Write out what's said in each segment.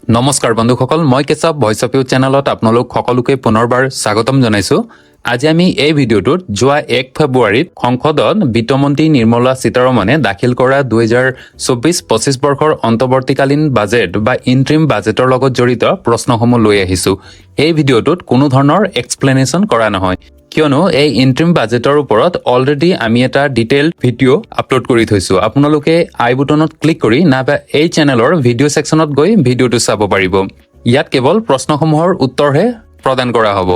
নমস্কাৰ বন্ধুসকল, মই কেশৱ ভয়েস অফ ইউ চেনেলত আপোনালোক সকলোকে পুনৰবাৰ স্বাগতম জনাইছো। আজি আমি এই ভিডিঅ'টোত যোৱা 1 ফেব্ৰুৱাৰীত সংসদত বিত্তমন্ত্ৰী নিৰ্মলা সীতাৰমণে দাখিল কৰা 2024-25 বৰ্ষৰ অন্তৱৰ্তীকালীন বাজেট বা ইন্টাৰিম বাজেটৰ লগত জড়িত প্ৰশ্নসমূহ লৈ আহিছো। এই ভিডিঅ'টোত কোনো ধৰণৰ এক্সপ্লেনেশ্যন কৰা নহয়, কিয়নো এই ইন্টাৰিম বাজেটৰ ওপৰত অলৰেডি আমি এটা ডিটেইল ভিডিঅ' আপলোড কৰি থৈছো। আপোনালোকে আই বুটনত ক্লিক কৰি নাইবা এই চেনেলৰ ভিডিঅ' ছেকশ্যনত গৈ ভিডিঅ'টো চাব পাৰিব। ইয়াত কেৱল প্ৰশ্নসমূহৰ উত্তৰহে প্ৰদান কৰা হ'ব।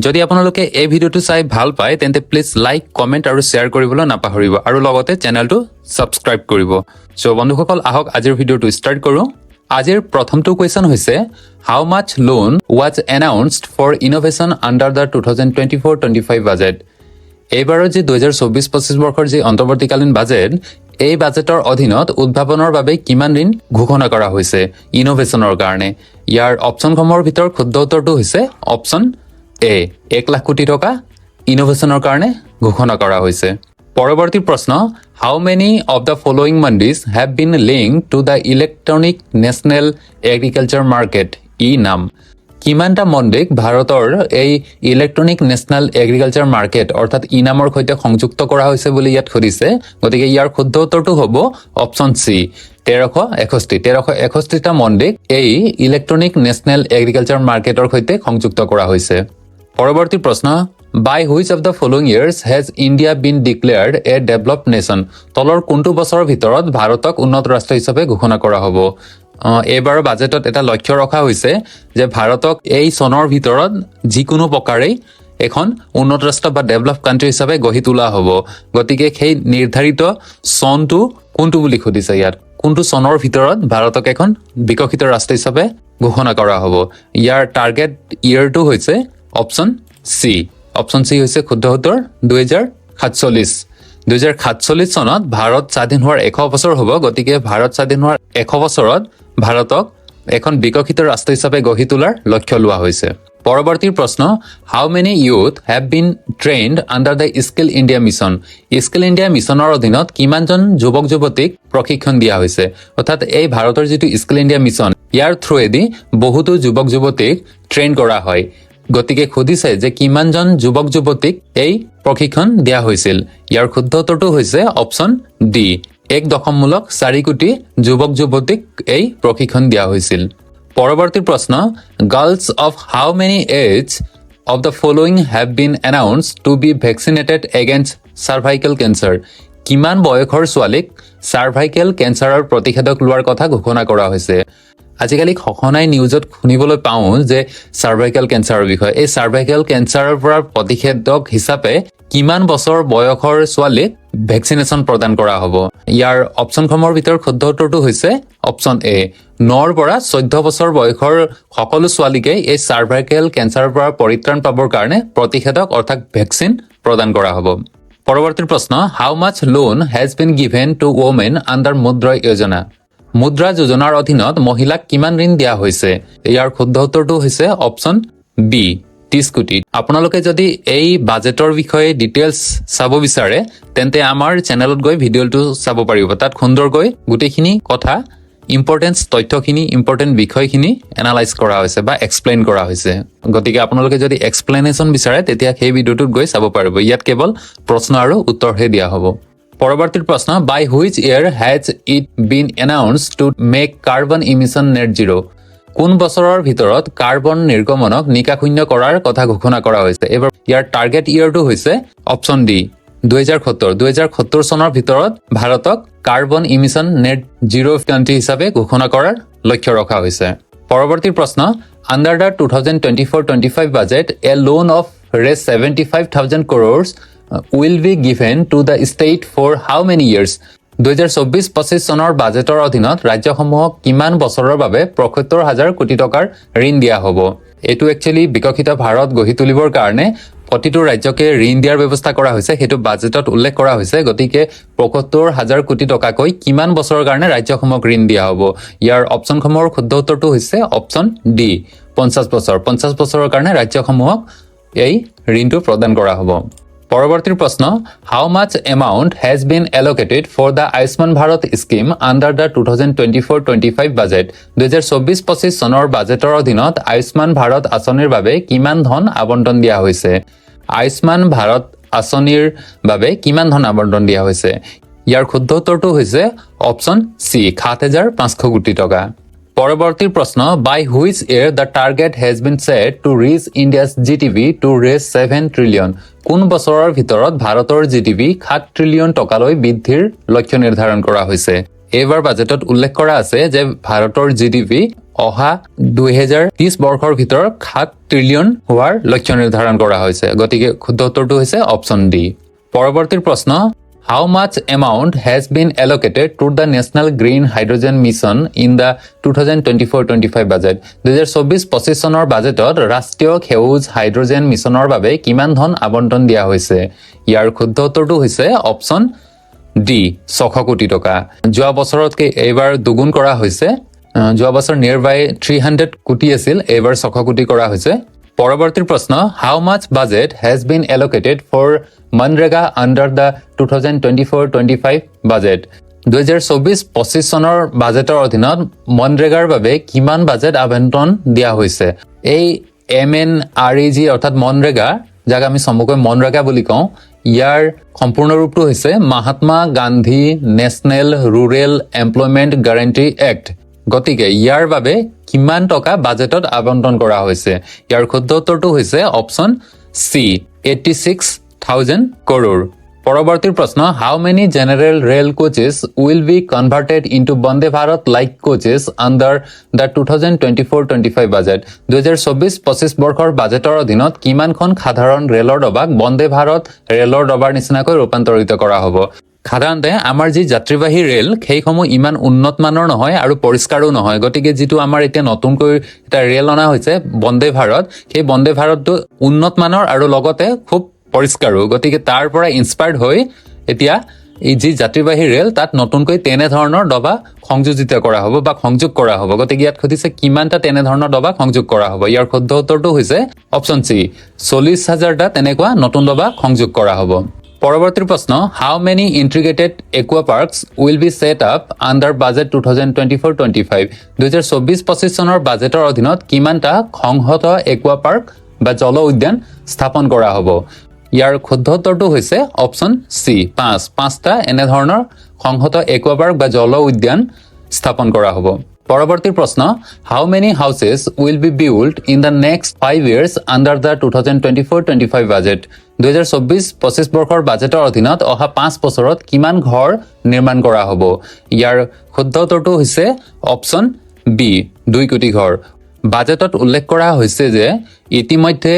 যদি আপোনালোকে এই ভিডিঅ'টো চাই ভাল পায় তেন্তে প্লিজ লাইক, কমেণ্ট আৰু শ্বেয়াৰ কৰিবলৈ নাপাহৰিব আৰু লগতে চেনেলটো ছাবস্ক্ৰাইব কৰিব। চ' বন্ধুসকল, আহক আজিৰ ভিডিঅ'টো ষ্টাৰ্ট কৰোঁ। আজিৰ প্ৰথমটো কুৱেশ্যন হৈছে, how much loan was announced for innovation under the 2024-25 budget. এইবাৰৰ যি 2024-25 বৰ্ষৰ যি অন্তৱৰ্তীকালীন বাজেট, এই বাজেটৰ অধীনত উদ্ভাৱনৰ বাবে কিমান ঋণ ঘোষণা কৰা হৈছে ইনোভেশ্যনৰ কাৰণে? ইয়াৰ অপশ্যনসমূহৰ ভিতৰত শুদ্ধ উত্তৰটো হৈছে অপশ্যন এ, 1 লাখ কোটি টকা ইনোভেশ্যনৰ কাৰণে ঘোষণা কৰা হৈছে। পৰৱৰ্তী প্ৰশ্ন, how many of the following mandis have been link to the electronic national agriculture market e NAM? কিমানটা মণ্ডিক ভাৰতৰ এই ইলেক্ট্ৰনিক নেশ্যনেল এগ্ৰিকালচাৰ মাৰ্কেট অৰ্থাৎ ই নামৰ সৈতে সংযুক্ত কৰা হৈছে বুলি ইয়াত সুধিছে। গতিকে ইয়াৰ শুদ্ধ উত্তৰটো হ'ব অপশ্যন চি, 1361টা মণ্ডিক এই ইলেক্ট্ৰনিক নেশ্যনেল এগ্ৰিকালচাৰ মাৰ্কেটৰ সৈতে সংযুক্ত কৰা হৈছে। পৰৱৰ্তী প্ৰশ্ন, by which of the following years has India been declared a developed nation? তলৰ কোনটো বছৰৰ ভিতৰত ভাৰতক উন্নত ৰাষ্ট্ৰ হিচাপে ঘোষণা কৰা হ'ব? এইবাৰৰ বাজেটত এটা লক্ষ্য ৰখা হৈছে যে ভাৰতক এই চনৰ ভিতৰত যিকোনো প্ৰকাৰেই এখন উন্নত ৰাষ্ট্ৰ বা ডেভেলপ কাণ্ট্ৰি হিচাপে গঢ়ি তোলা হ'ব। গতিকে সেই নিৰ্ধাৰিত চনটো কোনটো বুলি সুধিছে ইয়াত, কোনটো চনৰ ভিতৰত ভাৰতক এখন বিকশিত ৰাষ্ট্ৰ হিচাপে ঘোষণা কৰা হ'ব? ইয়াৰ টাৰ্গেট ইয়েৰটো হৈছে অপশ্যন চি। অপশ্যন চি হৈছে শুদ্ধ উত্তৰ, 2047। 2047 চনত ভাৰত স্বাধীন হোৱাৰ 100 বছৰ হ'ব। গতিকে ভাৰত স্বাধীন হোৱাৰ 100 বছৰত ভাৰতক এখন বিকশিত ৰাষ্ট্ৰ হিচাপে গঢ়ি তোলাৰ লক্ষ্য লোৱা হৈছে। পৰৱৰ্তী প্ৰশ্ন, how many youth have been trained under the skill India mission? Skill India মিছনৰ অধীনত কিমানজন যুৱক যুৱতীক প্ৰশিক্ষণ দিয়া হৈছে? অৰ্থাৎ এই ভাৰতৰ যিটো স্কিল ইণ্ডিয়া মিছন, ইয়াৰ থ্ৰুৱেদি বহুতো যুৱক যুৱতীক ট্ৰেইন কৰা হয়। গতিকে সুধিছে যে কিমানজন যুৱক যুৱতীক এই প্ৰশিক্ষণ দিয়া হৈছিল? ইয়াৰ শুদ্ধ উত্তৰটো হৈছে অপশ্যন ডি, 1.4 কোটি যুৱক যুৱতীক এই প্ৰশিক্ষণ দিয়া হৈছিল। পৰৱৰ্তী প্ৰশ্ন, girls of how many age of the following have been announced to be vaccinated against cervical cancer? কিমান বয়সৰ ছোৱালীক চাৰ্ভাইকেল কেঞ্চাৰৰ প্ৰতিষেধক লোৱাৰ কথা ঘোষণা কৰা হৈছে? আজিকালি সঘনাই নিউজত শুনিবলৈ পাওঁ যে চাৰ্ভাইকেল কেঞ্চাৰৰ বিষয়ে। এই চাৰ্ভাইকেল কেঞ্চাৰৰ পৰা প্ৰতিষেধক হিচাপে কিমান বছৰ বয়সৰ ছোৱালীক ভেকচিনেশ্যন প্ৰদান কৰা হ'ব? ইয়াৰ অপশ্যনসমূহৰ ভিতৰত শুদ্ধ উত্তৰটো হৈছে অপশ্যন এ, 9ৰ পৰা 14 বছৰ বয়সৰ সকলো ছোৱালীকে এই চাৰ্ভাইকেল কেঞ্চাৰৰ পৰা পৰিত্ৰাণ পাবৰ কাৰণে প্ৰতিষেধক অৰ্থাৎ ভেকচিন প্ৰদান কৰা হ'ব। পৰৱৰ্তী প্ৰশ্ন, how much loan has been given to women under Mudra Yojana? মুদ্ৰা যোজনাৰ অধীনত মহিলাক কিমান ঋণ দিয়া হৈছে? ইয়াৰ শুদ্ধ উত্তৰটো হৈছে অপশ্যন বি, 30 কোটি। আপোনালোকে যদি এই বাজেটৰ বিষয়ে ডিটেইলছ চাব বিচাৰে তেন্তে আমাৰ চেনেলত গৈ ভিডিঅ'টো চাব পাৰিব। তাত সুন্দৰকৈ গোটেইখিনি কথা, ইম্পৰ্টেণ্ট তথ্যখিনি, ইম্পৰ্টেণ্ট বিষয়খিনি এনালাইজ কৰা হৈছে বা এক্সপ্লেইন কৰা হৈছে। গতিকে আপোনালোকে যদি এক্সপ্লেনেশ্যন বিচাৰে তেতিয়া সেই ভিডিঅ'টোত গৈ চাব পাৰিব। ইয়াত কেৱল প্ৰশ্ন আৰু উত্তৰহে দিয়া হ'ব। পৰৱৰ্তী প্ৰশ্ন, by which year has it been announced to make carbon emission net zero'? কোন বছৰৰ ভিতৰত কাৰ্বন নিৰ্গমনক নিকাশূন্য কৰাৰ কথা ঘোষণা কৰা হৈছে? এইবাৰ ইয়াৰ টাৰ্গেট ইয়েৰটো হৈছে অপশ্যন ডি, 2070। 2070 চনৰ ভিতৰত ভাৰতক carbon emission net zero' country হিচাপে ঘোষণা কৰাৰ লক্ষ্য ৰখা হৈছে। পৰৱৰ্তী প্ৰশ্ন, under the 2024-25 budget A loan of race 75,000 crores will be given to the state for how many years? 2024-25 চনৰ বাজেটৰ অধীনত ৰাজ্যসমূহক কিমান বছৰৰ বাবে 75,000 কোটি টকাৰ ঋণ দিয়া হ'ব? এইটো একচুৱেলি বিকশিত ভাৰত গঢ়ি তুলিবৰ কাৰণে প্ৰতিটো ৰাজ্যকে ঋণ দিয়াৰ ব্যৱস্থা কৰা হৈছে, সেইটো বাজেটত উল্লেখ কৰা হৈছে। গতিকে 75,000 কোটি টকাকৈ কিমান বছৰৰ কাৰণে ৰাজ্যসমূহক ঋণ দিয়া হ'ব? ইয়াৰ অপশ্যনসমূহৰ শুদ্ধ উত্তৰটো হৈছে অপশ্যন ডি, 50 বছৰ। 50 বছৰৰ কাৰণে ৰাজ্যসমূহক এই ঋণটো প্ৰদান কৰা হ'ব। পৰৱৰ্তী প্ৰশ্ন how much amount has been allocated for the Ayushman Bharat scheme under the 2024-25 budget 2024-25 চনৰ বাজেটৰ অধীনত আয়ুষ্মান ভাৰত আঁচনিৰ বাবে কিমান ধন আবণ্টন দিয়া হৈছে আয়ুষ্মান ভাৰত আঁচনিৰ বাবে কিমান ধন আবণ্টন দিয়া হৈছে ইয়াৰ শুদ্ধ উত্তৰটো হৈছে অপচন সি ৭৫০০ কোটি টকা পৰৱৰ্তী প্ৰশ্ন by which year the target has been set to reach India's GDP to raise 7 trillion কোন বছৰৰ ভিতৰত ভাৰতৰ জিডিপি 7 ট্ৰিলিয়ন টকালৈ বৃদ্ধিৰ লক্ষ্য নিৰ্ধাৰণ কৰা হৈছে এইবাৰ বাজেটত উল্লেখ কৰা আছে যে ভাৰতৰ জিডিপি অহা 2030 বৰ্ষৰ ভিতৰত 7 ট্ৰিলিয়ন হোৱাৰ লক্ষ্য নিৰ্ধাৰণ কৰা হৈছে গতিকে শুদ্ধ উত্তৰটো হৈছে অপচন ডি পৰৱৰ্তী প্ৰশ্ন How much amount has been allocated to the National Green Hydrogen Mission in the 2024-25 budget? 2024-25 চনৰ বাজেটত ৰাষ্ট্ৰীয় সেউজ হাইড্ৰজেন মিছনৰ বাবে কিমান ধন আবণ্টন দিয়া হৈছে ইয়াৰ শুদ্ধ উত্তৰটো হৈছে অপচন ডি 600 কোটি টকা যোৱা বছৰতকৈ এইবাৰ দুগুণ কৰা হৈছে যোৱা বছৰ নিয়াৰবাই 300 কোটি আছিল এইবাৰ 600 কোটি কৰা হৈছে পৰৱৰ্তী প্ৰশ্ন how much budget has been allocated for MNREGA under the 2024-25 budget 2024-25 চনৰ বাজেটৰ অধীনত মনৰেগাৰ বাবে কিমান বাজেট আবণ্টন দিয়া হৈছে এই MNREG অৰ্থাৎ মনৰেগা যাক আমি চমুকৈ মনৰেগা বুলি কওঁ ইয়াৰ সম্পূৰ্ণ ৰূপটো হৈছে Mahatma Gandhi national rural employment guarantee act গতিকে ইয়াৰ বাবে কিমান টকা বাজেটত আবণ্টন কৰা হৈছে ইয়াৰ শুদ্ধ উত্তৰটো হৈছে অপচন সি 86,000 crore পৰৱৰ্তী প্ৰশ্ন how many general rail coaches will be converted into Vande Bharat like coaches under the 2024-25 budget 2024-25 বৰ্ষৰ বাজেটৰ অধীনত কিমানখন সাধাৰণ ৰেলৰ ডবাক বন্দে ভাৰত ৰেলৰ ডবাৰ নিচিনাকৈ ৰূপান্তৰিত কৰা হ'ব সাধাৰণতে আমাৰ যি যাত্ৰীবাহী ৰেল সেইসমূহ ইমান উন্নত মানৰ নহয় আৰু পৰিষ্কাৰো নহয় গতিকে যেটো আমাৰ এতিয়া নতুনকৈ এটা ৰেল অনা হৈছে বন্দে ভাৰত সেই বন্দে ভাৰতটো উন্নত মানৰ আৰু লগতে খুব পৰিষ্কাৰো গতিকে তাৰ পৰা ইনস্পায়াৰ্ড হৈ এতিয়া এই যি যাত্ৰীবাহী ৰেল তাত নতুনকৈ তেনে ধৰণৰ ডবা সংযোজিত কৰা হ'ব বা সংযোগ কৰা হ'ব গতিকে ইয়াত খুদিছে কিমানটা তেনে ধৰণৰ ডবা সংযোগ কৰা হ'ব ইয়াৰ শুদ্ধ উত্তৰটো হৈছে অপচন সি 40,000টা তেনেকুৱা নতুন ডবা সংযোগ কৰা হ'ব পৰৱৰ্তী প্ৰশ্ন how many integrated aqua parks will be set up under budget 2024-25 2024-25 চনৰ বাজেটৰ অধীনত কিমানটা সংহত একুৱা পাৰ্ক বা জল উদ্যান স্থাপন কৰা হ'ব ইয়াৰ শুদ্ধ উত্তৰটো হৈছে অপচন সি 5টা এনে ধৰণৰ সংহত একুৱা পাৰ্ক বা জল উদ্যান স্থাপন কৰা হ'ব পৰৱৰ্তী প্ৰশ্ন how many houses will be build in the next 5 years under the 2024-25 budget 2024-25 বৰ্ষৰ বাজেটৰ অধীনত অহা 5 বছৰত কিমান ঘৰ নিৰ্মাণ কৰা হ'ব ইয়াৰ শুদ্ধ উত্তৰটো হৈছে অপচন বি 2 কোটি ঘৰ বাজেটত উল্লেখ কৰা হৈছে যে ইতিমধ্যে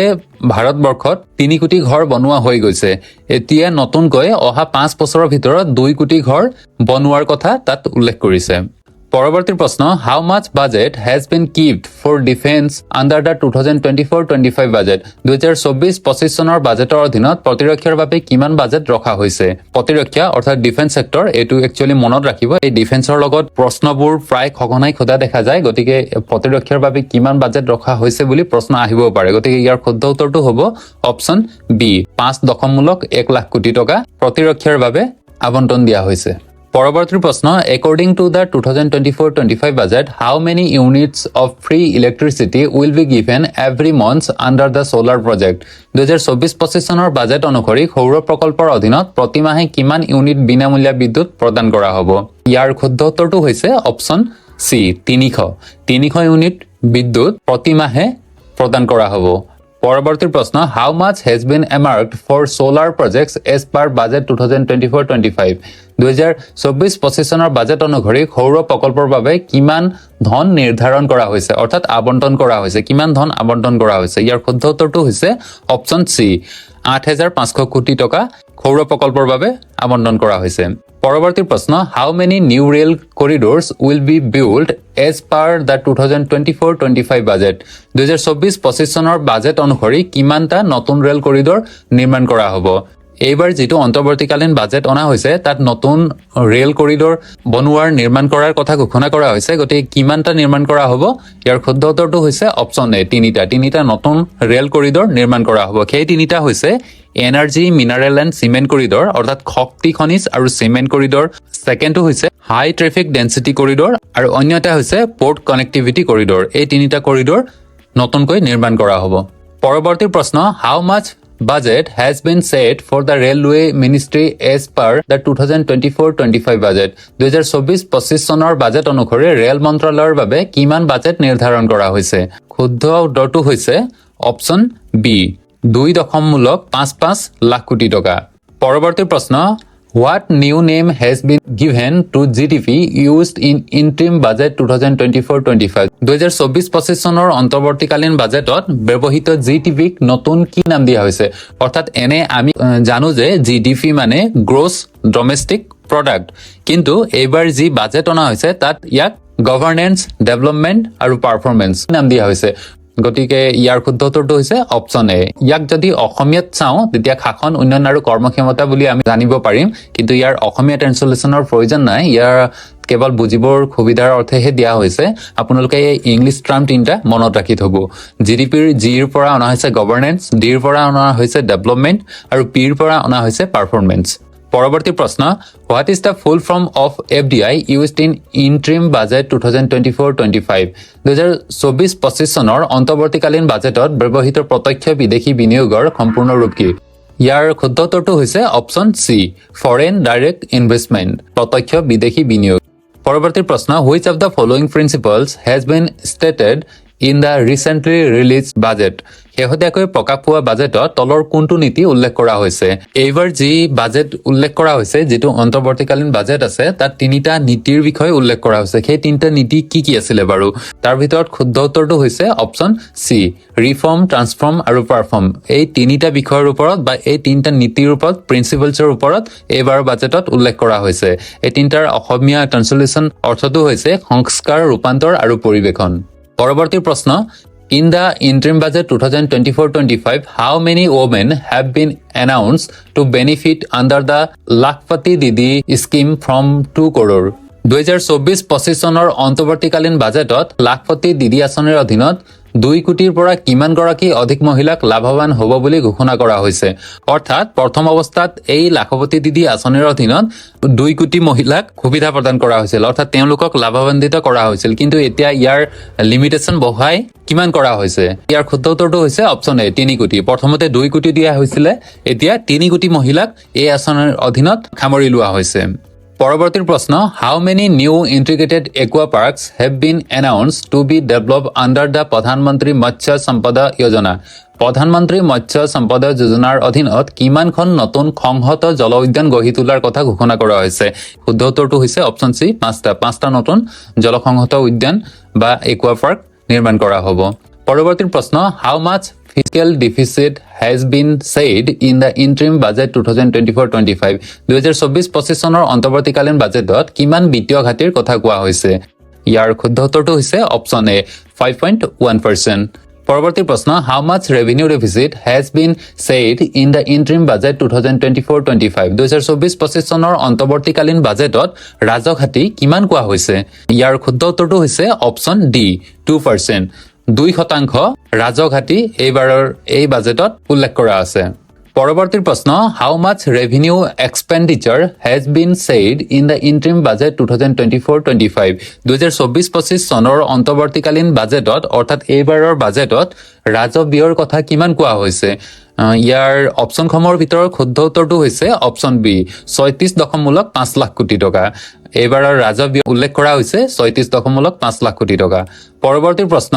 ভাৰতবৰ্ষত 3 কোটি ঘৰ বনোৱা হৈ গৈছে এতিয়া নতুনকৈ অহা 5 বছৰৰ ভিতৰত 2 কোটি ঘৰ বনোৱাৰ কথা তাত উল্লেখ কৰিছে পৰৱৰ্তী প্ৰশ্ন how much budget has been keeped for defence under the 2024-25 budget 2024-25 চনৰ বাজেটৰ অধীনত প্ৰতিৰক্ষাৰ বাবে কিমান বাজেট ৰখা হৈছে প্ৰতিৰক্ষা অৰ্থাৎ ডিফেন্স সেক্টৰ এইটো একচুয়ালি মনত ৰাখিব এই ডিফেন্সৰ লগত প্ৰশ্নবোৰ প্ৰায় খগনাই খোদা দেখা যায় গতিকে প্ৰতিৰক্ষাৰ বাবে কিমান বাজেট ৰখা হৈছে বুলি প্ৰশ্ন আহিব পাৰে গতিকে ইয়াৰ শুদ্ধ উত্তৰটো হ'ব অপচন বি 5.1 লাখ কোটি টকা প্ৰতিৰক্ষাৰ বাবে আবণ্টন দিয়া হৈছে পৰৱৰ্তী প্ৰশ্ন according to the 2024-25 budget how many units of free electricity will be given every month under the solar project 2024-25 চনৰ বাজেট অনুসৰি সৌৰ প্ৰকল্পৰ অধীনত প্ৰতি মাহে কিমান ইউনিট বিনামূলীয়া বিদ্যুৎ প্ৰদান কৰা হ'ব ইয়াৰ শুদ্ধ উত্তৰটো হৈছে অপচন সি 300 ইউনিট বিদ্যুৎ প্ৰতি মাহে প্ৰদান কৰা হ'ব পৰৱৰ্তী প্ৰশ্ন how much has been earmarked for solar projects as per budget 2024-25 2024-25 চনৰ বাজেট অনুসৰি সৌৰ প্ৰকল্পৰ বাবে কিমান ধন নিৰ্ধাৰণ কৰা হৈছে অৰ্থাৎ আবণ্টন কৰা হৈছে কিমান ধন আবণ্টন কৰা হৈছে ইয়াৰ শুদ্ধ উত্তৰটো হৈছে অপচন সি 8,500 কোটি টকা সৌৰ প্ৰকল্পৰ বাবে আবণ্টন কৰা হৈছে পৰৱৰ্তী প্ৰশ্ন how many new rail corridors will be build as per the 2024-25 budget 2024-25 চনৰ বাজেট অনুসৰি কিমানটা নতুন ৰেল কৰিডৰ নিৰ্মাণ কৰা হ'ব এইবাৰ যেটো অন্তৰ্বৰ্তীকালীন বাজেট অনা হৈছে তাত নতুন ৰেল কৰিডৰ বনোৱাৰ নিৰ্মাণ কৰাৰ কথা ঘোষণা কৰা হৈছে গতিকে কিমানটা নিৰ্মাণ কৰা হ'ব ইয়াৰ শুদ্ধ উত্তৰটো হৈছে অপচন এ তিনিটা নতুন ৰেল কৰিডৰ নিৰ্মাণ কৰা হ'ব সেই তিনিটা হৈছে energy mineral and cement corridor অৰ্থাৎ শক্তি খনিজ আৰু চিমেণ্ট কৰিডৰ ছেকেণ্ডটো হৈছে হাই ট্ৰেফিক ডেন্সিটি কৰিডৰ আৰু অন্য এটা হৈছে পৰ্ট কানেক্টিভিটি কৰিডৰ এই তিনিটা কৰিডৰ নতুনকৈ নিৰ্মাণ কৰা হ'ব পৰৱৰ্তী প্ৰশ্ন how mass budget has been set for the railway ministry as per the 2024-25 budget 2024-25 চনৰ বাজেট অনুসৰি ৰেল মন্ত্ৰালয়ৰ বাবে কিমান বাজেট নিৰ্ধাৰণ কৰা হৈছে শুদ্ধ উত্তৰটো হৈছে অপচন বি 2.55 লাখ কোটি টকা পৰৱৰ্তী প্ৰশ্ন What new name has been given to GDP used in interim budget 2024-25 2024-25 চনৰ অন্তৰ্বৰ্তীকালীন বাজেটত ব্যৱহৃত জিডিপিক নতুন কি নাম দিয়া হৈছে অৰ্থাৎ এনে আমি জানো যে জিডিপি মানে গ্ৰছ ডমেষ্টিক প্ৰডাক্ট কিন্তু এইবাৰ যি বাজেট অনা হৈছে তাত ইয়াক গভৰ্নেন্স ডেভেলপমেন্ট আৰু পাৰফৰমেন্স নাম দিয়া হৈছে গতিকে ইয়াৰ শুদ্ধ উত্তৰটো হৈছে অপচন এ ইয়াক যদি অসমীয়াত চাওঁ তেতিয়া শাসন উন্নয়ন আৰু কৰ্মক্ষমতা বুলি আমি জানিব পাৰিম কিন্তু ইয়াৰ অসমীয়া ট্ৰান্সলেচনৰ প্ৰয়োজন নাই ইয়াৰ কেৱল বুজিবৰ সুবিধাৰ অৰ্থেহে দিয়া হৈছে আপোনালোকে এই ইংলিছ টাৰ্ম তিনিটা মনত ৰাখি থব জিডিপিৰ জিৰ পৰা অনা হৈছে গভৰ্নেন্স ডিৰ পৰা অনা হৈছে ডেভেলপমেন্ট আৰু পিৰ পৰা অনা হৈছে পাৰফৰমেন্স পৰৱৰ্তী প্ৰশ্ন what is the full form of FDI used in interim budget 2024-25 2024-25 চনৰ অন্তৰ্বৰ্তীকালীন বাজেটত ব্যৱহৃত প্ৰত্যক্ষ বিদেশী বিনিয়োগৰ সম্পূৰ্ণ ৰূপ কি ইয়াৰ শুদ্ধ উত্তৰটো হৈছে option C foreign direct investment প্ৰত্যক্ষ বিদেশী বিনিয়োগ পৰৱৰ্তী প্ৰশ্ন which of the following principles has been stated in the recently released budget শেহতীয়াকৈ প্ৰকাশ পোৱা বাজেটত তলৰ কোনটো নীতি উল্লেখ কৰা হৈছে এইবাৰ যি বাজেট উল্লেখ কৰা হৈছে যেটো অন্তৰ্বৰ্তীকালীন বাজেট আছে তাত তিনিটা নীতিৰ বিষয়ে উল্লেখ কৰা হৈছে সেই তিনিটা নীতি কি আছিল বাৰু তাৰ ভিতৰত শুদ্ধ উত্তৰটো হৈছে অপচন সি ৰিফৰ্ম ট্ৰান্সফৰ্ম আৰু পাৰফৰ্ম এই তিনিটা বিষয়ৰ ওপৰত বা এই তিনিটা নীতিৰ ওপৰত প্ৰিন্সিপলছৰ ওপৰত এইবাৰ বাজেটত উল্লেখ কৰা হৈছে এই তিনিটাৰ অসমীয়া ট্ৰান্সলেচন অৰ্থটো হৈছে সংস্কাৰ ৰূপান্তৰ আৰু পৰিৱেশন পৰৱৰ্তী প্ৰশ্ন In the interim budget 2024-25, how many women have been announced to benefit under the Lakhpati Didi scheme from 2 crore? 2024-25 চনৰ অন্তৰ্বৰ্তীকালীন বাজেটত লাখপতি দিদি আঁচনিৰ অধীনত 2 কোটিৰ পৰা কিমান গৰাকী অধিক মহিলাক লাভৱান হ'ব বুলি ঘোষণা কৰা হৈছে অৰ্থাৎ প্ৰথম অৱস্থাত এই লাখপতি দিদি আঁচনিৰ অধীনত 2 কোটি মহিলাক সুবিধা প্ৰদান কৰা হৈছিল অৰ্থাৎ তেওঁলোকক লাভৱান্বিত কৰা হৈছিল কিন্তু এতিয়া ইয়াৰ লিমিটেশন বহাই কিমান কৰা হৈছে ইয়াৰ শুদ্ধ উত্তৰটো হৈছে অপচন এ 3 কোটি প্ৰথমতে 2 কোটি দিয়া হৈছিল এতিয়া 3 কোটি মহিলাক এই আঁচনিৰ অধীনত সামৰি লোৱা হৈছে পৰৱৰ্তী প্ৰশ্ন how many new integrated aqua parks have been announced to be developed under the Pradhan Mantri Matsya সম্পদা যোজনা প্ৰধানমন্ত্ৰী মৎস্য সম্পদা যোজনাৰ অধীনত কিমানখন নতুন সংহত জল উদ্যান গঢ়ি তোলাৰ কথা ঘোষণা কৰা হৈছে শুদ্ধ উত্তৰটো হৈছে অপচন সি 5টা নতুন জলসংহত উদ্যান বা একুৱা পাৰ্ক নিৰ্মাণ কৰা হ'ব পৰৱৰ্তী প্ৰশ্ন how mass fiscal deficit has been said in the interim budget 2024-25 2024-25 চনৰ অন্তৰ্বৰ্তীকালীন বাজেটত কিমান বিত্তীয় ঘাটিৰ কথা কোৱা হৈছে ইয়াৰ শুদ্ধ উত্তৰটো হৈছে অপচন এ 5.1% পৰৱৰ্তী প্ৰশ্ন how much revenue deficit has been said in the interim budget 2024-25 2024-25 চনৰ অন্তৰ্বৰ্তীকালীন বাজেটত ৰাজহ ঘাটি কিমান কোৱা হৈছে ইয়াৰ শুদ্ধ উত্তৰটো হৈছে অপচন ডি 2% 2% ৰাজহ ঘাটি এইবাৰৰ এই বাজেটত উল্লেখ কৰা আছে পৰৱৰ্তী প্ৰশ্ন how much revenue expenditure has been said in the interim budget 2024-25 2024-25 চনৰ অন্তৰ্বৰ্তীকালীন বাজেটত অৰ্থাৎ এইবাৰৰ বাজেটত ৰাজহ ব্যয়ৰ কথা কিমান কোৱা হৈছে ইয়াৰ অপচনসমূহৰ ভিতৰত শুদ্ধ উত্তৰটো হৈছে অপচন বি 36.5 লাখ কোটি টকা এইবাৰৰ ৰাজহ ব্যয় উল্লেখ কৰা হৈছে 36.5 লাখ কোটি টকা পৰৱৰ্তী প্ৰশ্ন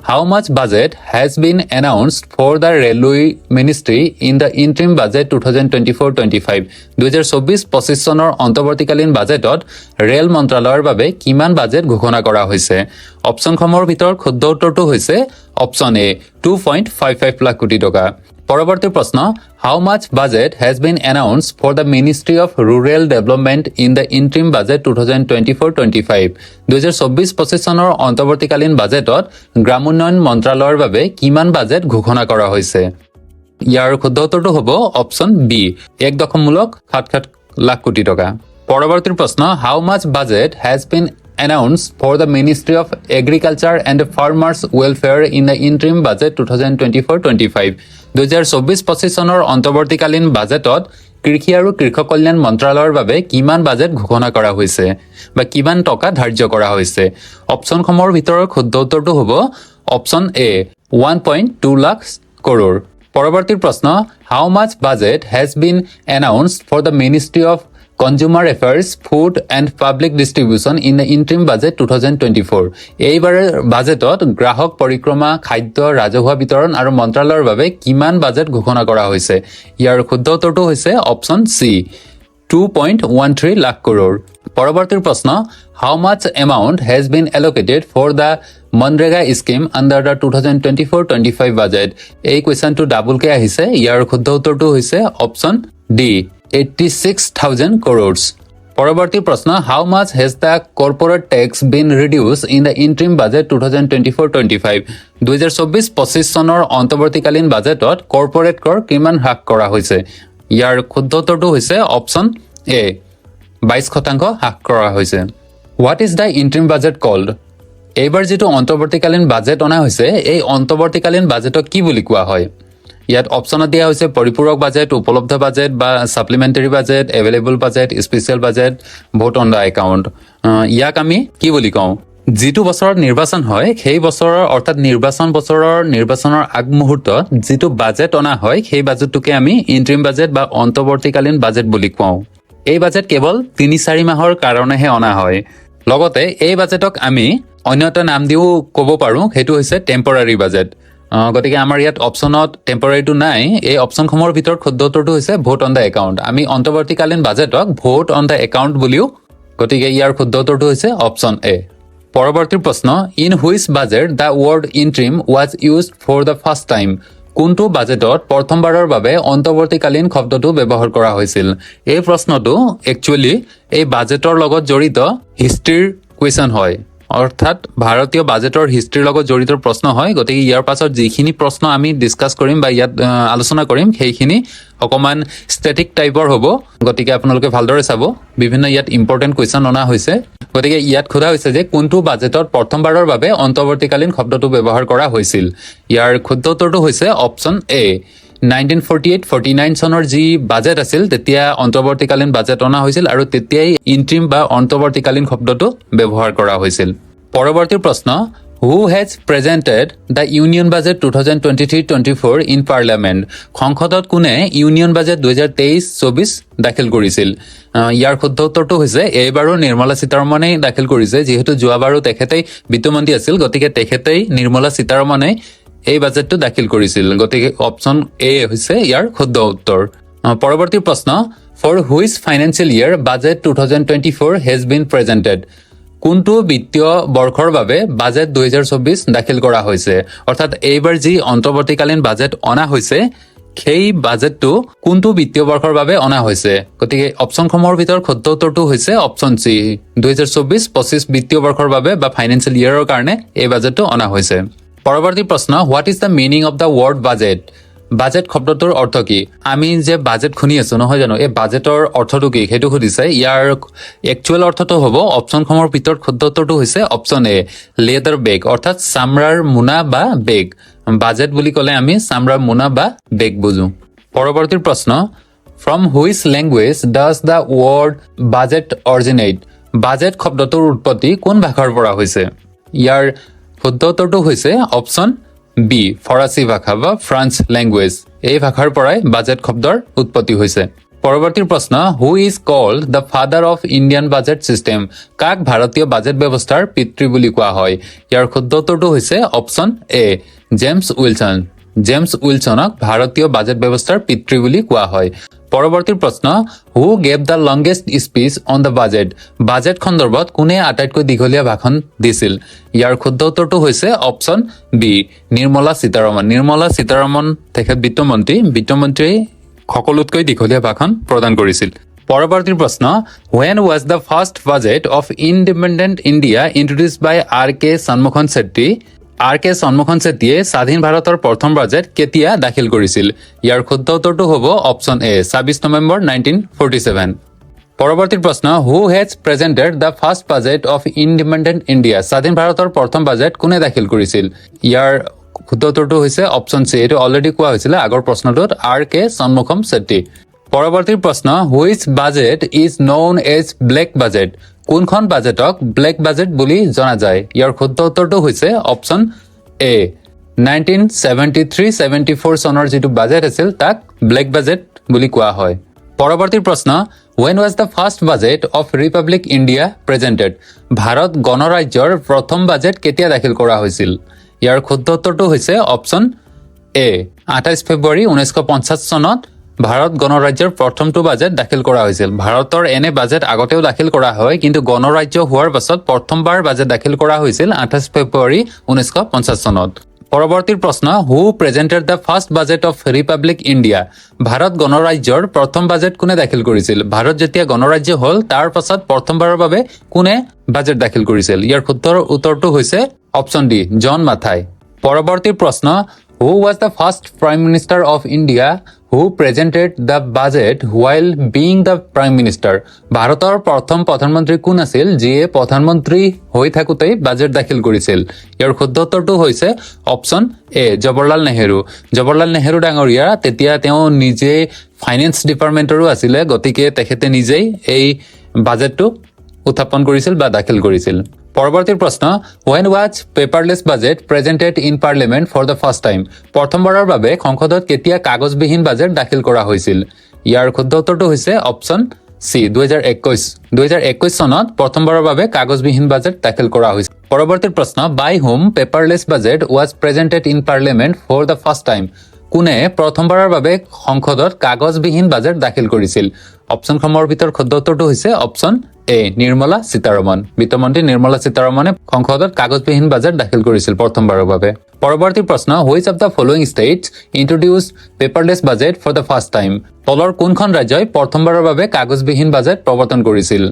how much budget has been announced for the railway ministry in the interim budget 2024-25 2024-25 চনৰ অন্তৰ্বৰ্তীকালীন বাজেটত ৰেল মন্ত্ৰালয়ৰ বাবে কিমান বাজেট ঘোষণা কৰা হৈছে অপচনসমূহৰ ভিতৰত শুদ্ধ উত্তৰটো হৈছে অপচন এ 2.55 লাখ কোটি টকা পৰৱৰ্তী প্ৰশ্ন how much budget has been announced for the ministry of rural development in the interim budget 2024-25 2024-25 চনৰ অন্তৰ্বৰ্তীকালীন বাজেটত গ্ৰামোন্নয়ন মন্ত্ৰালয়ৰ বাবে কিমান বাজেট ঘোষণা কৰা হৈছে ইয়াৰ শুদ্ধ উত্তৰটো হ'ব অপচন বি 1.77 লাখ কোটি টকা পৰৱৰ্তী প্ৰশ্ন how much budget has been announced for the Ministry of Agriculture and Farmers Welfare in the Interim Budget 2024-25 2024-25 চনৰ অন্তৰ্বৰ্তীকালীন বাজেটত কৃষি আৰু কৃষক কল্যাণ মন্ত্ৰালয়ৰ বাবে কিমান বাজেট ঘোষণা কৰা হৈছে বা কিমান টকা ধাৰ্য কৰা হৈছে অপচনসমূহৰ ভিতৰত শুদ্ধ উত্তৰটো হ'ব অপচন এ 1.2 লাখ crore পৰৱৰ্তী প্ৰশ্ন how much budget has been announced for the Ministry of Consumer Affairs, Food and Public Distribution in the Interim Budget 2024 এইবাৰৰ বাজেটত গ্ৰাহক পৰিক্ৰমা খাদ্য ৰাজহুৱা বিতৰণ আৰু মন্ত্ৰালয়ৰ বাবে কিমান বাজেট ঘোষণা কৰা হৈছে ইয়াৰ শুদ্ধ উত্তৰটো হৈছে অপচন সি 2.13 লাখ crore পৰৱৰ্তী প্ৰশ্ন how much amount has been allocated for the Manrega scheme under the 2024-25 budget এই কোৱেশ্চনটো ডাবল কে আহিছে ইয়াৰ শুদ্ধ উত্তৰটো হৈছে অপচন ডি 86,000 crores পৰৱৰ্তী প্ৰশ্ন how much has the corporate tax been reduced in the interim budget 2024-25 2024-25 চনৰ অন্তৰ্বৰ্তীকালীন বাজেটত কৰ্পোৰেট কৰ কিমান হ্ৰাস কৰা হৈছে ইয়াৰ শুদ্ধ উত্তৰটো হৈছে অপচন এ 22% হ্ৰাস কৰা হৈছে what is the interim budget called এইবাৰ যেটো অন্তৰ্বৰ্তীকালীন বাজেট অনা হৈছে এই অন্তৰ্বৰ্তীকালীন বাজেটক কি বুলি কোৱা হয় ইয়াত অপচনত দিয়া হৈছে পৰিপূৰক বাজেট উপলব্ধ বাজেট বা supplementary budget available budget special budget vote on the account ইয়াক আমি কি বুলি কওঁ যেটো বছৰত নিৰ্বাচন হয় সেই বছৰৰ অৰ্থাৎ নিৰ্বাচনৰ আগমুহূৰ্তত যেটো বাজেট অনা হয় সেই বাজেটটোকে আমি ইন্টাৰিম বাজেট বা অন্তৰ্বৰ্তীকালীন বাজেট বুলি কওঁ এই বাজেট কেৱল 3-4 মাহৰ কাৰণেহে অনা হয় লগতে এই বাজেটক আমি অন্য এটা নাম দিও ক'ব পাৰো হেতু হৈছে টেম্পৰাৰী বাজেট গতিকে আমাৰ ইয়াত অপচনত টেম্পৰাৰীটো নাই এই অপচনসমূহৰ ভিতৰত শুদ্ধ উত্তৰটো হৈছে ভোট অন দা একাউন্ট আমি অন্তৰ্বৰ্তীকালীন বাজেটক ভোট অন দা একাউন্ট বুলিও গতিকে ইয়াৰ শুদ্ধ উত্তৰটো হৈছে অপচন এ পৰৱৰ্তী প্ৰশ্ন in which budget the word interim was used for the first time কোনটো বাজেটত প্ৰথমবাৰৰ বাবে অন্তৰ্বৰ্তীকালীন শব্দটো ব্যৱহাৰ কৰা হৈছিল এই প্ৰশ্নটো একচুয়ালি এই বাজেটৰ লগত জড়িত হিষ্ট্ৰীৰ কোৱেশ্চন হয় অৰ্থাৎ ভাৰতীয় বাজেটৰ হিষ্ট্ৰীৰ লগত জড়িত প্ৰশ্ন হয় গতিকে ইয়াৰ পাছত যিখিনি প্ৰশ্ন আমি ডিসকাস কৰিম বা ইয়াত আলোচনা কৰিম সেইখিনি অকমান ষ্টেটিক টাইপৰ হ'ব গতিকে আপোনালোকে ভালদৰে চাব বিভিন্ন ইয়াত ইম্পৰ্টেন্ট কোৱেশ্চন অনা হৈছে গতিকে ইয়াত খোদা হৈছে যে কোনটো বাজেটত প্ৰথমবাৰৰ বাবে অন্তৰ্বৰ্তীকালীন শব্দটো ব্যৱহাৰ কৰা হৈছিল ইয়াৰ শুদ্ধ উত্তৰটো হৈছে অপচন এ 1948-49 চনৰ যি বাজেট আছিল তেতিয়া অন্তৰ্বৰ্তীকালীন বাজেট অনা হৈছিল আৰু তেতিয়াই ইন্টাৰিম বা অন্তৰ্বৰ্তীকালীন শব্দটো ব্যৱহাৰ কৰা হৈছিল পৰৱৰ্তী প্ৰশ্ন who has presented the union budget 2023-24 in parliament সংসদত কোনে ইউনিয়ন বাজেট 2023-24 দাখিল কৰিছিল ইয়াৰ শুদ্ধ উত্তৰটো হৈছে এইবাৰো নিৰ্মলা সীতাৰমণে দাখিল কৰিছে যেহেতু যোৱাবাৰো তেখেতেই বিত্তমন্ত্ৰী আছিল গতিকে তেখেতেই নিৰ্মলা সীতাৰমণে এই বাজেটটো দাখিল কৰিছিল গতিকে অপচন এ হৈছে ইয়াৰ শুদ্ধ উত্তৰ পৰৱৰ্তী প্ৰশ্ন for which financial year budget 2024 has been presented কোনটো বিত্তীয় বৰ্ষৰ বাবে বাজেট 2024 দাখিল কৰা হৈছে অৰ্থাৎ এইবাৰ যি অন্তৰ্বৰ্তীকালীন বাজেট অনা হৈছে সেই বাজেটটো কোনটো বিত্তীয় বৰ্ষৰ বাবে অনা হৈছে গতিকে অপচনসমূহৰ ভিতৰত শুদ্ধ উত্তৰটো হৈছে অপচন সি 2024-25 বিত্তীয় বৰ্ষৰ বাবে বা ফাইনান্সিয়েল ইয়াৰৰ কাৰণে এই বাজেটটো অনা হৈছে পৰৱৰ্তী প্ৰশ্ন what is the meaning of the word budget budget শব্দটোৰ অৰ্থ কি আমি যে বাজেট শুনি আছো নহয় জানো এই বাজেটৰ অৰ্থটো কি হেতু খুদিছে ইয়াৰ একচুয়াল অৰ্থটো হ'ব অপচনসমূহৰ ভিতৰত শুদ্ধ উত্তৰটো হৈছে অপচন এ লেদাৰ বেগ অৰ্থাৎ চামৰাৰ মোনা বা বেগ বাজেট বুলি ক'লে আমি চামৰাৰ মোনা বা বেগ বুজো পৰৱৰ্তী প্ৰশ্ন from which language does the word budget originate budget শব্দটোৰ উৎপত্তি কোন ভাষাৰ পৰা হৈছে ইয়াৰ শুদ্ধ উত্তৰটো হৈছে অপচন বি ফৰাচী ভাষা বা ফ্ৰান্স ল্যাঙ্গুৱেজ এই ভাষাৰ পৰাই বাজেট শব্দৰ উৎপত্তি হৈছে পৰৱৰ্তী প্ৰশ্ন who is called the father of Indian budget system কাক ভাৰতীয় বাজেট ব্যৱস্থাৰ পিতৃ বুলি কোৱা হয় ইয়াৰ শুদ্ধ উত্তৰটো হৈছে অপচন এ জেমছ উইলছনক ভাৰতীয় বাজেট ব্যৱস্থাৰ পিতৃ বুলি কোৱা হয় পৰৱৰ্তী প্ৰশ্ন who gave the longest speech on the budget সন্দৰ্ভত কোনে আটাইতকৈ দীঘলীয়া ভাষণ দিছিল ইয়াৰ শুদ্ধ উত্তৰটো হৈছে অপচন বি নিৰ্মলা সীতাৰমণ তেখেত বিত্তমন্ত্ৰী সকলোতকৈ দীঘলীয়া ভাষণ প্ৰদান কৰিছিল পৰৱৰ্তী প্ৰশ্ন when was the first budget of independent India introduced by R.K. Shanmughan Shetty স্বাধীন ভাৰতৰ প্ৰথম বাজেট কেতিয়া দাখিল কৰিছিল ইয়াৰ শুদ্ধ উত্তৰটো হ'ব অপচন এ 26 নৱেম্বৰ 1947 পৰৱৰ্তী প্ৰশ্ন who has presented the first budget of independent India স্বাধীন ভাৰতৰ প্ৰথম বাজেট কোনে দাখিল কৰিছিল ইয়াৰ শুদ্ধ উত্তৰটো হৈছে অপশ্যন চি এইটো অলৰেডি কোৱা হৈছিলে আগৰ প্ৰশ্নটোত আৰ কে সন্মুখম শেট্টি পৰৱৰ্তী প্ৰশ্ন which budget is known as black budget কোনখন বাজেটক ব্লেক বাজেট বুলি জনা যায় ইয়াৰ শুদ্ধ উত্তৰটো হৈছে অপশ্যন এ 1973-74 চনৰ যেটো বাজেট আছিল তাক ব্লেক বাজেট বুলি কোৱা হয় পৰৱৰ্তী প্ৰশ্ন when was the first budget of republic india presented Bharat গণৰাজ্যৰ প্ৰথম বাজেট কেতিয়া দাখিল কৰা হৈছিল ইয়াৰ শুদ্ধ উত্তৰটো হৈছে অপশ্যন এ 28 ফেব্ৰুৱাৰী 1950 চনত ভাৰত গণৰাজ্যৰ প্ৰথমটো বাজেট দাখিল কৰা হৈছিল ভাৰতৰ এনে বাজেট আগতেও দাখিল কৰা হয় কিন্তু গণৰাজ্য হোৱাৰ পাছত প্ৰথমবাৰ বাজেট দাখিল কৰা হৈছিল 28 ফেব্ৰুৱাৰী 1950 চনত পৰৱৰ্তী প্ৰশ্ন who presented the first budget of republic India Bharat গণৰাজ্যৰ প্ৰথম বাজেট কোনে দাখিল কৰিছিল ভাৰত যেতিয়া গণৰাজ্য হ'ল তাৰ পাছত প্ৰথমবাৰৰ বাবে কোনে বাজেট দাখিল কৰিছিল ইয়াৰ শুদ্ধ উত্তৰটো হৈছে অপশ্যন ডি জন মাথাই পৰৱৰ্তী প্ৰশ্ন হু was the first prime minister of india who presented the budget while being the prime minister ভাৰতৰ প্ৰথম প্ৰধানমন্ত্ৰী কোন আছিল যিয়ে প্ৰধানমন্ত্ৰী হৈ থাকোতেই বাজেট দাখিল কৰিছিল ইয়াৰ শুদ্ধ উত্তৰটো হৈছে অপশ্যন এ জৱাহৰলাল নেহেৰু ডাঙৰীয়া তেতিয়া তেওঁ নিজে ফাইনেন্স ডিপাৰ্টমেণ্টৰো আছিলে গতিকে তেখেতে নিজেই এই বাজেটটো উত্থাপন কৰিছিল বা দাখিল কৰিছিল পৰৱৰ্তী প্ৰশ্ন when was paperless budget presented in parliament for the first time প্ৰথমবাৰৰ বাবে সংসদত কেতিয়া কাগজবিহীন বাজেট দাখিল কৰা হৈছিল ইয়াৰ শুদ্ধ উত্তৰটো হৈছে অপশ্যন সি 2021 চনত প্ৰথমবাৰৰ বাবে কাগজবিহীন বাজেট দাখিল কৰা হৈছিল পৰৱৰ্তী প্ৰশ্ন by whom paperless budget was presented in parliament for the first time কোনে প্ৰথমবাৰৰ বাবে সংসদত কাগজবিহীন বাজেট দাখিল কৰিছিল অপশ্যনসমূহৰ ভিতৰত শুদ্ধ উত্তৰটো হৈছে অপশ্যন এ নিৰ্মলা সীতাৰমণ বিত্তমন্ত্ৰী নিৰ্মলা সীতাৰমণে সংসদত কাগজবিহীন বাজেট দাখিল কৰিছিল প্ৰথমবাৰৰ বাবে পৰৱৰ্তী প্ৰশ্ন which of the following states introduce paperless budget for the first time তলৰ কোনখন ৰাজ্যই প্ৰথমবাৰৰ বাবে কাগজবিহীন বাজেট প্ৰৱৰ্তন কৰিছিল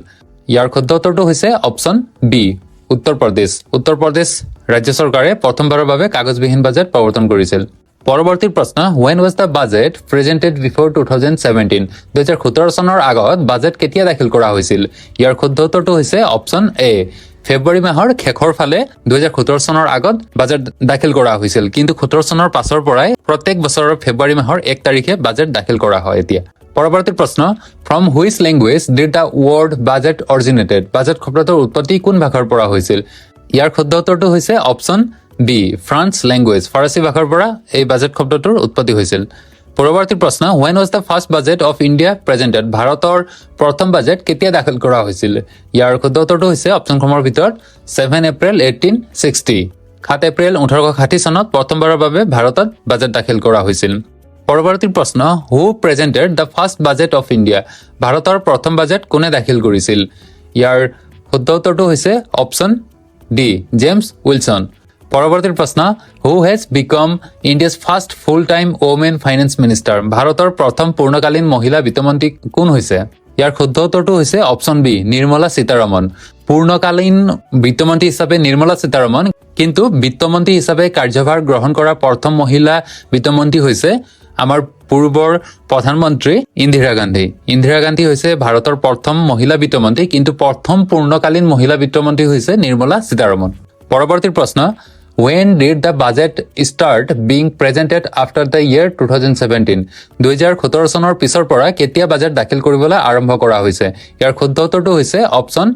ইয়াৰ শুদ্ধ উত্তৰটো হৈছে অপশ্যন বি উত্তৰ প্ৰদেশ ৰাজ্য চৰকাৰে প্ৰথমবাৰৰ বাবে কাগজবিহীন বাজেট প্ৰৱৰ্তন কৰিছিল পৰৱৰ্তী প্ৰশ্ন when was the budget presented before 2017 2017 চনৰ আগত বাজেট কেতিয়া দাখিল কৰা হৈছিল ইয়াৰ শুদ্ধ উত্তৰটো হৈছে অপশ্যন এ ফেব্ৰুৱাৰী মাহৰ শেষৰ ফালে 2017 চনৰ আগত বাজেট দাখিল কৰা হৈছিল কিন্তু 17 চনৰ পাছৰ পৰাই প্ৰত্যেক বছৰৰ ফেব্ৰুৱাৰী মাহৰ 1 তাৰিখে বাজেট দাখিল কৰা হয় এতিয়া পৰৱৰ্তী প্ৰশ্ন from which language did the word budget originated budget শব্দটোৰ উৎপত্তি কোন ভাষাৰ পৰা হৈছিল ইয়াৰ শুদ্ধ উত্তৰটো হৈছে অপশ্যন বি ফ্ৰান্স ল্যাঙ্গুৱেজ ফৰাসী ভাষাৰ পৰা এই বাজেট শব্দটোৰ উৎপত্তি হৈছিল পৰৱৰ্তী প্ৰশ্ন when was the first budget of india presented ভাৰতৰ প্ৰথম বাজেট কেতিয়া দাখিল কৰা হৈছিল ইয়াৰ শুদ্ধ উত্তৰটো হৈছে অপশ্যনসমূহৰ ভিতৰত 7 এপ্ৰিল 1860 7 এপ্ৰিল 1860 চনত প্ৰথমবাৰৰ বাবে ভাৰতত বাজেট দাখিল কৰা হৈছিল পৰৱৰ্তী প্ৰশ্ন who presented the first budget of India ভাৰতৰ প্ৰথম বাজেট কোনে দাখিল কৰিছিল ইয়াৰ শুদ্ধ উত্তৰটো হৈছে অপশ্যন ডি জেমছ উইলছন পৰৱৰ্তী প্ৰশ্ন who has become India's first full time women finance minister ভাৰতৰ প্ৰথম পূৰ্ণকালীন মহিলা বিত্তমন্ত্ৰী কোন হৈছে ইয়াৰ শুদ্ধ উত্তৰটো হৈছে অপশ্যন বি নিৰ্মলা সীতাৰমণ পূৰ্ণকালীন বিত্তমন্ত্ৰী হিচাপে নিৰ্মলা সীতাৰমণ কিন্তু বিত্তমন্ত্ৰী হিচাপে কাৰ্যভাৰ গ্ৰহণ কৰা প্ৰথম মহিলা বিত্তমন্ত্ৰী হৈছে আমাৰ পূৰ্বৰ প্ৰধানমন্ত্ৰী ইন্দিৰা গান্ধী হৈছে ভাৰতৰ প্ৰথম মহিলা বিত্তমন্ত্ৰী কিন্তু প্ৰথম পূৰ্ণকালীন মহিলা বিত্তমন্ত্ৰী হৈছে নিৰ্মলা সীতাৰমণ পৰৱৰ্তী প্ৰশ্ন when did the budget start being presented after the year 2017 2017 চনৰ পিছৰ পৰা কেতিয়া বাজেট দাখিল কৰিবলৈ আৰম্ভ কৰা হৈছে ইয়াৰ শুদ্ধ উত্তৰটো হৈছে অপশ্যন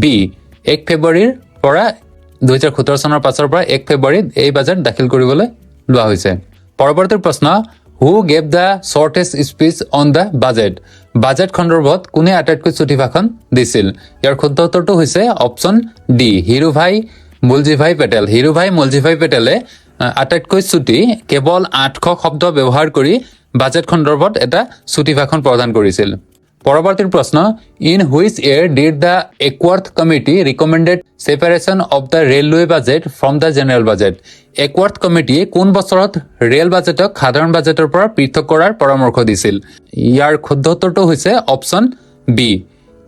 বি 1 ফেব্ৰুৱাৰীৰ পৰা 2017 চনৰ পাছৰ পৰা 1 ফেব্ৰুৱাৰীত এই বাজেট দাখিল কৰিবলৈ লোৱা হৈছে পৰৱৰ্তী প্ৰশ্ন who gave the shortest speech on the budget সন্দৰ্ভত কোনে আটাইতকৈ চুটি ভাষণ দিছিল ইয়াৰ শুদ্ধ উত্তৰটো হৈছে অপশ্যন ডি হিৰুভাই মুলজীভাই পেটেলে আটাইতকৈ চুটি কেৱল 800 শব্দ ব্যৱহাৰ কৰি বাজেট সন্দৰ্ভত এটা চুটি ভাষণ প্ৰদান কৰিছিল পৰৱৰ্তী প্ৰশ্ন in which year did the Acworth committee recommended separation of the railway budget from the general budget Acworth কমিটিয়ে কোন বছৰত ৰেল বাজেটক সাধাৰণ বাজেটৰ পৰা পৃথক কৰাৰ পৰামৰ্শ দিছিল ইয়াৰ শুদ্ধ উত্তৰটো হৈছে অপশ্যন বি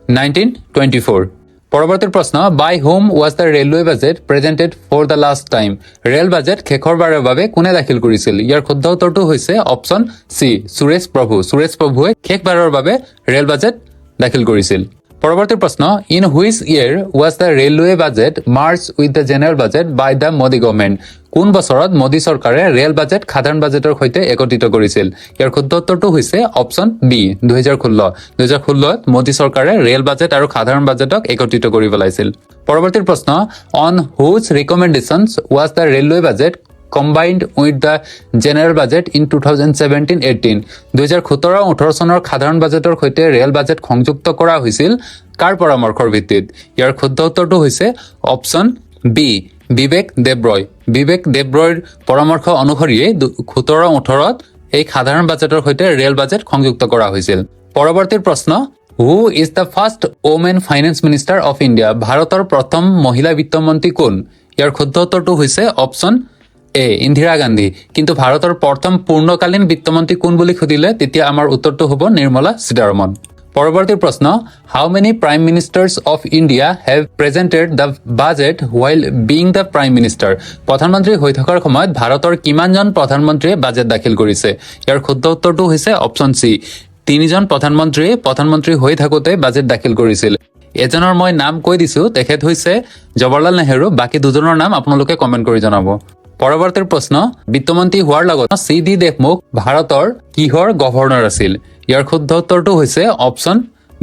1924 পৰৱৰ্তী প্ৰশ্ন by whom was the railway budget presented for the last time rail budget শেষৰবাৰৰ বাবে কোনে দাখিল কৰিছিল ইয়াৰ শুদ্ধ উত্তৰটো হৈছে অপশ্যন চি সুৰেশ প্ৰভুৱে শেষবাৰৰ বাবে ৰেল বাজেট দাখিল কৰিছিল পৰৱৰ্তী প্ৰশ্ন in which year was the railway budget merge with the general budget by the Modi government কোন বছৰত মোদী চৰকাৰে ৰেল বাজেট সাধাৰণ বাজেটৰ সৈতে একত্ৰিত কৰিছিল ইয়াৰ শুদ্ধ উত্তৰটো হৈছে অপচন বি 2016 মোদী চৰকাৰে ৰেল বাজেট আৰু সাধাৰণ বাজেটক একত্ৰিত কৰি পেলাইছিল পৰৱৰ্তী প্ৰশ্ন on which recommendations was the railway budget combined with the general budget in 2017-18 2017-18 চনৰ সাধাৰণ বাজেটৰ সৈতে ৰেল বাজেট সংযুক্ত কৰা হৈছিল কাৰ পৰামৰ্শৰ ভিত্তিত ইয়াৰ শুদ্ধ উত্তৰটো হৈছে অপচন বি বিবেক দেবৰয়ৰ পৰামৰ্শ অনুসৰি 17-18ত এই সাধাৰণ বাজেটৰ সৈতে ৰেল বাজেট সংযুক্ত কৰা হৈছিল পৰৱৰ্তী প্ৰশ্ন who is the first women finance minister of India ভাৰতৰ প্ৰথম মহিলা বিত্তমন্ত্ৰী কোন ইয়াৰ শুদ্ধ উত্তৰটো হৈছে অপচন এ ইন্দিৰা গান্ধী কিন্তু ভাৰতৰ প্ৰথম পূৰ্ণকালীন বিত্তমন্ত্ৰী কোন বুলি খুদিলে তেতিয়া আমাৰ উত্তৰটো হ'ব নিৰ্মলা সীতাৰমণ পৰৱৰ্তী প্ৰশ্ন how many prime ministers of India have presented the budget while being the prime minister প্ৰধানমন্ত্ৰী হৈ থকাৰ সময়ত ভাৰতৰ কিমানজন প্ৰধানমন্ত্ৰীয়ে বাজেট দাখিল কৰিছে ইয়াৰ শুদ্ধ উত্তৰটো হৈছে অপচন চি 3জন প্ৰধানমন্ত্ৰী হৈ থাকোঁতে বাজেট দাখিল কৰিছিল এজনৰ মই নাম কৈ দিছো তেখেত হৈছে জৱাহৰলাল নেহৰু বাকি দুজনৰ নাম আপোনালোকে কমেন্ট কৰি জনাব পৰৱৰ্তী প্ৰশ্ন বিত্তমন্ত্ৰী হোৱাৰ লগত চি.ডি. দেশমুখ ভাৰতৰ কিহৰ গভৰ্ণৰ আছিল ইয়াৰ শুদ্ধ উত্তৰটো হৈছে option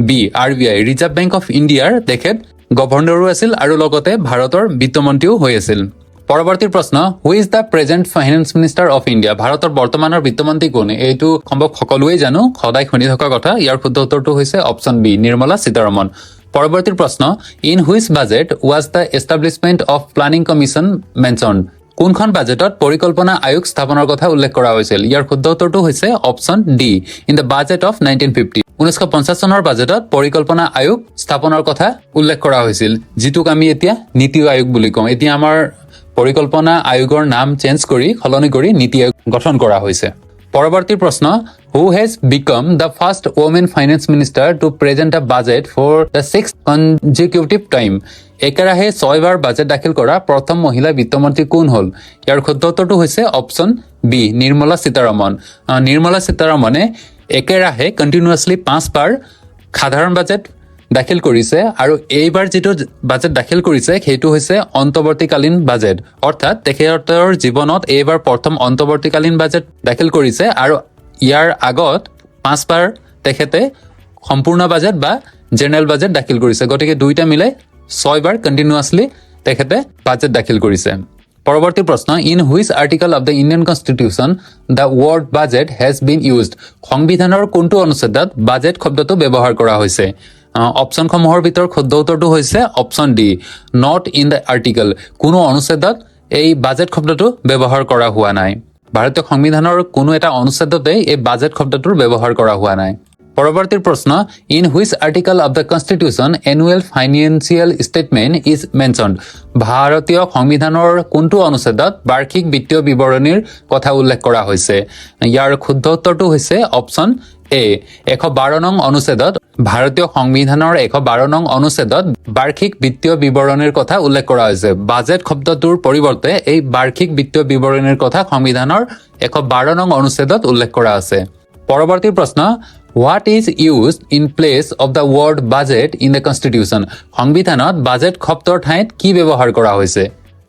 B RBI reserve bank of ইণ্ডিয়াৰ তেখেত গভৰ্ণৰো আছিল আৰু লগতে ভাৰতৰ বিত্তমন্ত্ৰীও হৈ আছিল পৰৱৰ্তী প্ৰশ্ন who is the present finance minister of India ভাৰতৰ বৰ্তমানৰ বিত্তমন্ত্ৰী কোন এইটো সম্ভৱ সকলোৱে জানো সদায় শুনি থকা কথা ইয়াৰ শুদ্ধ উত্তৰটো হৈছে অপচন বি নিৰ্মলা সীতাৰমণ পৰৱৰ্তী প্ৰশ্ন in which budget was the establishment of planning commission mentioned কোনখন বাজেটত পৰিকল্পনা আয়োগ স্থাপনৰ কথা উল্লেখ কৰা হৈছিল ইয়াৰ শুদ্ধ উত্তৰটো হৈছে option D in the budget of 1950 1950 চনৰ বাজেটত পৰিকল্পনা আয়োগ স্থাপনৰ কথা উল্লেখ কৰা হৈছিল যিটোক আমি এতিয়া নীতি আয়োগ বুলি কওঁ এতিয়া আমাৰ পৰিকল্পনা আয়োগৰ নাম চেঞ্জ কৰি সলনি কৰি নীতি আয়োগ গঠন কৰা হৈছে পৰৱৰ্তী প্ৰশ্ন who has become the first women finance minister to present a budget for the 6th consecutive time একেৰাহে 6 বাৰ বাজেট দাখিল কৰা প্ৰথম মহিলা বিত্তমন্ত্ৰী কোন হ'ল ইয়াৰ শুদ্ধ উত্তৰটো হৈছে অপচন বি নিৰ্মলা সীতাৰমণে একেৰাহে কণ্টিনিউয়াছলি 5 বাৰ সাধাৰণ বাজেট দাখিল কৰিছে আৰু এইবাৰ যেটো বাজেট দাখিল কৰিছে সেইটো হৈছে অন্তৱৰ্তীকালীন বাজেট অৰ্থাৎ তেখেতৰ জীৱনত এইবাৰ প্ৰথম অন্তৱৰ্তীকালীন বাজেট দাখিল কৰিছে আৰু ইয়াৰ আগত 5 বাৰ তেখেতে সম্পূৰ্ণ বাজেট বা জেনেৰেল বাজেট দাখিল কৰিছে গতিকে দুইটা মিলাই 6 বাৰ কণ্টিনিউয়াছলি তেখেতে বাজেট দাখিল কৰিছে পৰৱৰ্তী প্ৰশ্ন in which article of the Indian constitution the word budget has been used সংবিধানৰ কোনটো অনুচ্ছেদত বাজেট শব্দটো ব্যৱহাৰ কৰা হৈছে অপচনসমূহৰ ভিতৰত শুদ্ধ উত্তৰটো হৈছে option D not in the article কোনো অনুচ্ছেদত এই বাজেট শব্দটো ব্যৱহাৰ কৰা হোৱা নাই ভাৰতীয় সংবিধানৰ কোনো এটা অনুচ্ছেদতে এই বাজেট শব্দটোৰ ব্যৱহাৰ কৰা হোৱা নাই পৰৱৰ্তী প্ৰশ্ন in which article of the constitution annual financial statement is mentioned ভাৰতীয় সংবিধানৰ কোনটো অনুচ্ছেদত বাৰ্ষিক বিত্তীয় বিৱৰণীৰ কথা উল্লেখ কৰা হৈছে ইয়াৰ শুদ্ধ উত্তৰটো হৈছে অপচন এ 112 নং অনুচ্ছেদত ভাৰতীয় সংবিধানৰ 112 নং অনুচ্ছেদত বাৰ্ষিক বিত্তীয় বিৱৰণীৰ কথা উল্লেখ কৰা হৈছে বাজেট শব্দটোৰ পৰিৱৰ্তে এই বাৰ্ষিক বিত্তীয় বিৱৰণীৰ কথা সংবিধানৰ 112 নং অনুচ্ছেদত উল্লেখ কৰা আছে পৰৱৰ্তী প্ৰশ্ন What is used in place of the word budget in the constitution? সংবিধানত বাজেট শব্দৰ ঠাইত কি ব্যৱহাৰ কৰা হৈছে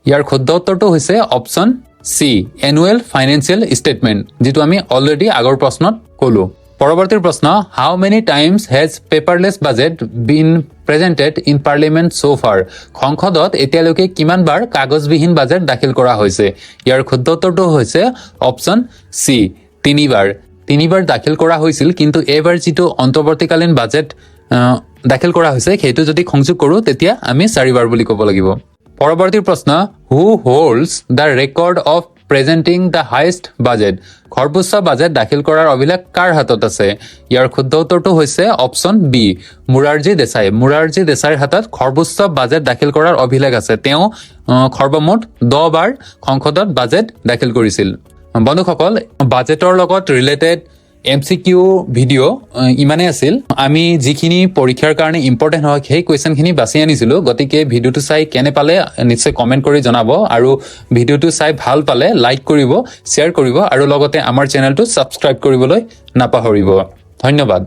ইয়াৰ শুদ্ধ উত্তৰটো হৈছে option C annual financial statement যেটো আমি অলৰেডি আগৰ প্ৰশ্নত ক'লো পৰৱৰ্তী প্ৰশ্ন how many times has paperless budget been presented in parliament so far সংসদত এতিয়ালৈকে কিমান বাৰ কাগজবিহীন বাজেট দাখিল কৰা হৈছে ইয়াৰ শুদ্ধ উত্তৰটো হৈছে অপচন সি 3 বাৰ দাখিল কৰা হৈছিল কিন্তু এবাৰ যেটো অন্তৱৰ্তীকালীন বাজেট দাখিল কৰা হৈছে সেইটো যদি সংযোগ কৰো তেতিয়া আমি 4 বাৰ বুলি ক'ব লাগিব পৰৱৰ্তী প্ৰশ্ন who holds the record of presenting the highest budget সৰ্বোচ্চ বাজেট দাখিল কৰাৰ অভিলেখ কাৰ হাতত আছে ইয়াৰ শুদ্ধ উত্তৰটো হৈছে অপচন বি মুৰাৰজী দেশাইৰ হাতত সৰ্বোচ্চ বাজেট দাখিল কৰাৰ অভিলেখ আছে তেওঁ সৰ্বমুঠ 10 বাৰ সংসদত বাজেট দাখিল কৰিছিল বন্ধুসকল বাজেটৰ লগত ৰিলেটেড MCQ ভিডিও ইমানে আছিল আমি যিখিনি পৰীক্ষাৰ কাৰণে ইম্পৰ্টেন্ট হয় সেই কোৱেশ্চনখিনি বাছি আনিছিলো গতিকে ভিডিওটো চাই কেনে পালে নিশ্চয় কমেন্ট কৰি জনাব আৰু ভিডিওটো চাই ভাল পালে লাইক কৰিব শেয়াৰ কৰিব আৰু লগতে আমাৰ চেনেলটো সাবস্ক্ৰাইব কৰিবলৈ নাপাহৰিব ধন্যবাদ